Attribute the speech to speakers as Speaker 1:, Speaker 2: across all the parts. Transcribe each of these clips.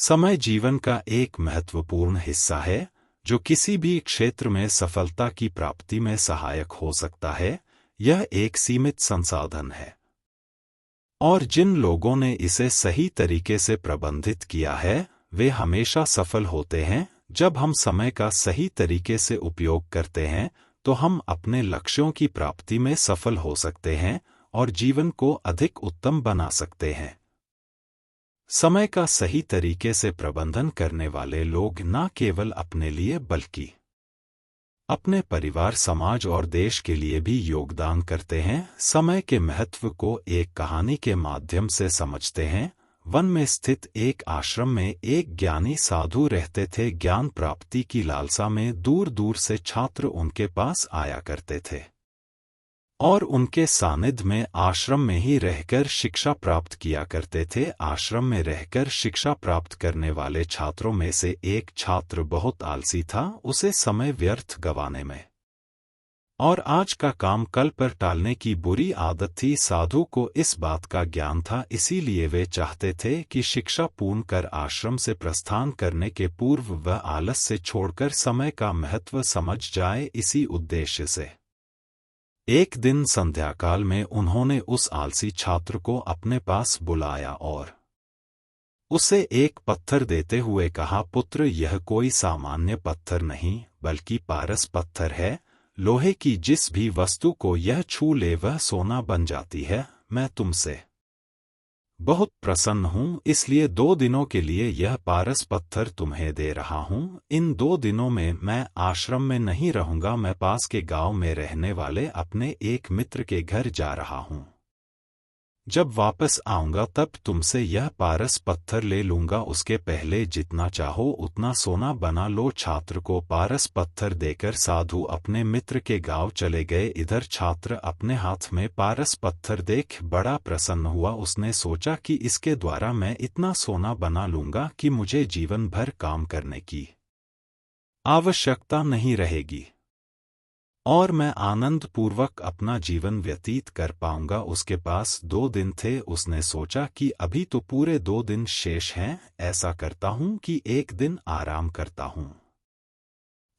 Speaker 1: समय जीवन का एक महत्वपूर्ण हिस्सा है जो किसी भी क्षेत्र में सफलता की प्राप्ति में सहायक हो सकता है। यह एक सीमित संसाधन है और जिन लोगों ने इसे सही तरीके से प्रबंधित किया है वे हमेशा सफल होते हैं। जब हम समय का सही तरीके से उपयोग करते हैं तो हम अपने लक्ष्यों की प्राप्ति में सफल हो सकते हैं और जीवन को अधिक उत्तम बना सकते हैं। समय का सही तरीके से प्रबंधन करने वाले लोग न केवल अपने लिए बल्कि अपने परिवार, समाज और देश के लिए भी योगदान करते हैं। समय के महत्व को एक कहानी के माध्यम से समझते हैं। वन में स्थित एक आश्रम में एक ज्ञानी साधु रहते थे। ज्ञान प्राप्ति की लालसा में दूर दूर से छात्र उनके पास आया करते थे और उनके सानिध्य में आश्रम में ही रहकर शिक्षा प्राप्त किया करते थे। आश्रम में रहकर शिक्षा प्राप्त करने वाले छात्रों में से एक छात्र बहुत आलसी था। उसे समय व्यर्थ गंवाने में और आज का काम कल पर टालने की बुरी आदत थी। साधु को इस बात का ज्ञान था, इसीलिए वे चाहते थे कि शिक्षा पूर्ण कर आश्रम से प्रस्थान करने के पूर्व वह आलस से छोड़कर समय का महत्व समझ जाए। इसी उद्देश्य से एक दिन संध्याकाल में उन्होंने उस आलसी छात्र को अपने पास बुलाया और उसे एक पत्थर देते हुए कहा, पुत्र, यह कोई सामान्य पत्थर नहीं बल्कि पारस पत्थर है। लोहे की जिस भी वस्तु को यह छू ले वह सोना बन जाती है। मैं तुमसे बहुत प्रसन्न हूँ, इसलिए 2 दिनों के लिए यह पारस पत्थर तुम्हें दे रहा हूँ। इन 2 दिनों में मैं आश्रम में नहीं रहूंगा, मैं पास के गांव में रहने वाले अपने एक मित्र के घर जा रहा हूँ। जब वापस आऊंगा तब तुमसे यह पारस पत्थर ले लूंगा। उसके पहले जितना चाहो उतना सोना बना लो। छात्र को पारस पत्थर देकर साधु अपने मित्र के गांव चले गए। इधर छात्र अपने हाथ में पारस पत्थर देख बड़ा प्रसन्न हुआ। उसने सोचा कि इसके द्वारा मैं इतना सोना बना लूंगा कि मुझे जीवन भर काम करने की आवश्यकता नहीं रहेगी और मैं आनंद पूर्वक अपना जीवन व्यतीत कर पाऊंगा। उसके पास 2 दिन थे। उसने सोचा कि अभी तो पूरे 2 दिन शेष हैं, ऐसा करता हूं कि एक दिन आराम करता हूं,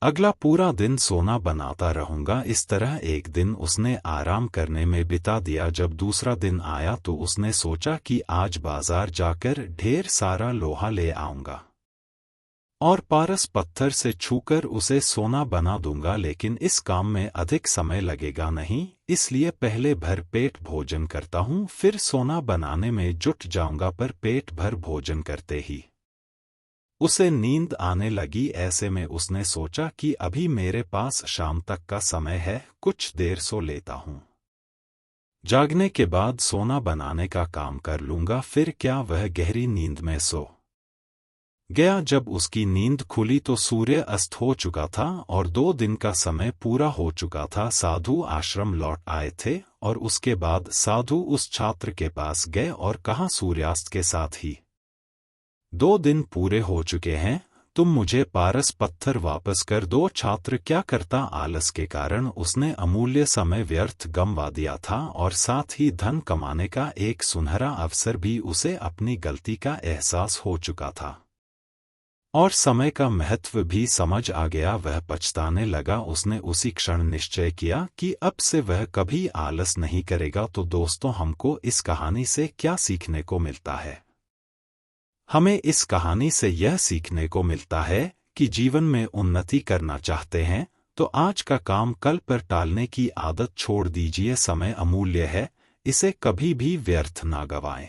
Speaker 1: अगला पूरा दिन सोना बनाता रहूंगा। इस तरह एक दिन उसने आराम करने में बिता दिया। जब दूसरा दिन आया तो उसने सोचा कि आज बाजार जाकर ढेर सारा लोहा ले आऊंगा और पारस पत्थर से छूकर उसे सोना बना दूंगा। लेकिन इस काम में अधिक समय लगेगा नहीं, इसलिए पहले भर पेट भोजन करता हूँ, फिर सोना बनाने में जुट जाऊंगा। पर पेट भर भोजन करते ही उसे नींद आने लगी। ऐसे में उसने सोचा कि अभी मेरे पास शाम तक का समय है, कुछ देर सो लेता हूँ, जागने के बाद सोना बनाने का काम कर लूंगा। फिर क्या वह गहरी नींद में सो गया। जब उसकी नींद खुली तो सूर्य अस्त हो चुका था और 2 दिन का समय पूरा हो चुका था। साधु आश्रम लौट आए थे और उसके बाद साधु उस छात्र के पास गए और कहा, सूर्यास्त के साथ ही 2 दिन पूरे हो चुके हैं, तुम मुझे पारस पत्थर वापस कर दो। छात्र क्या करता, आलस के कारण उसने अमूल्य समय व्यर्थ गंवा दिया था और साथ ही धन कमाने का एक सुनहरा अवसर भी उसे अपनी गलती का एहसास हो चुका था और समय का महत्व भी समझ आ गया। वह पछताने लगा। उसने उसी क्षण निश्चय किया कि अब से वह कभी आलस नहीं करेगा। तो दोस्तों, हमको इस कहानी से क्या सीखने को मिलता है? हमें इस कहानी से यह सीखने को मिलता है कि जीवन में उन्नति करना चाहते हैं तो आज का काम कल पर टालने की आदत छोड़ दीजिए। समय अमूल्य है, इसे कभी भी व्यर्थ ना गवाएं।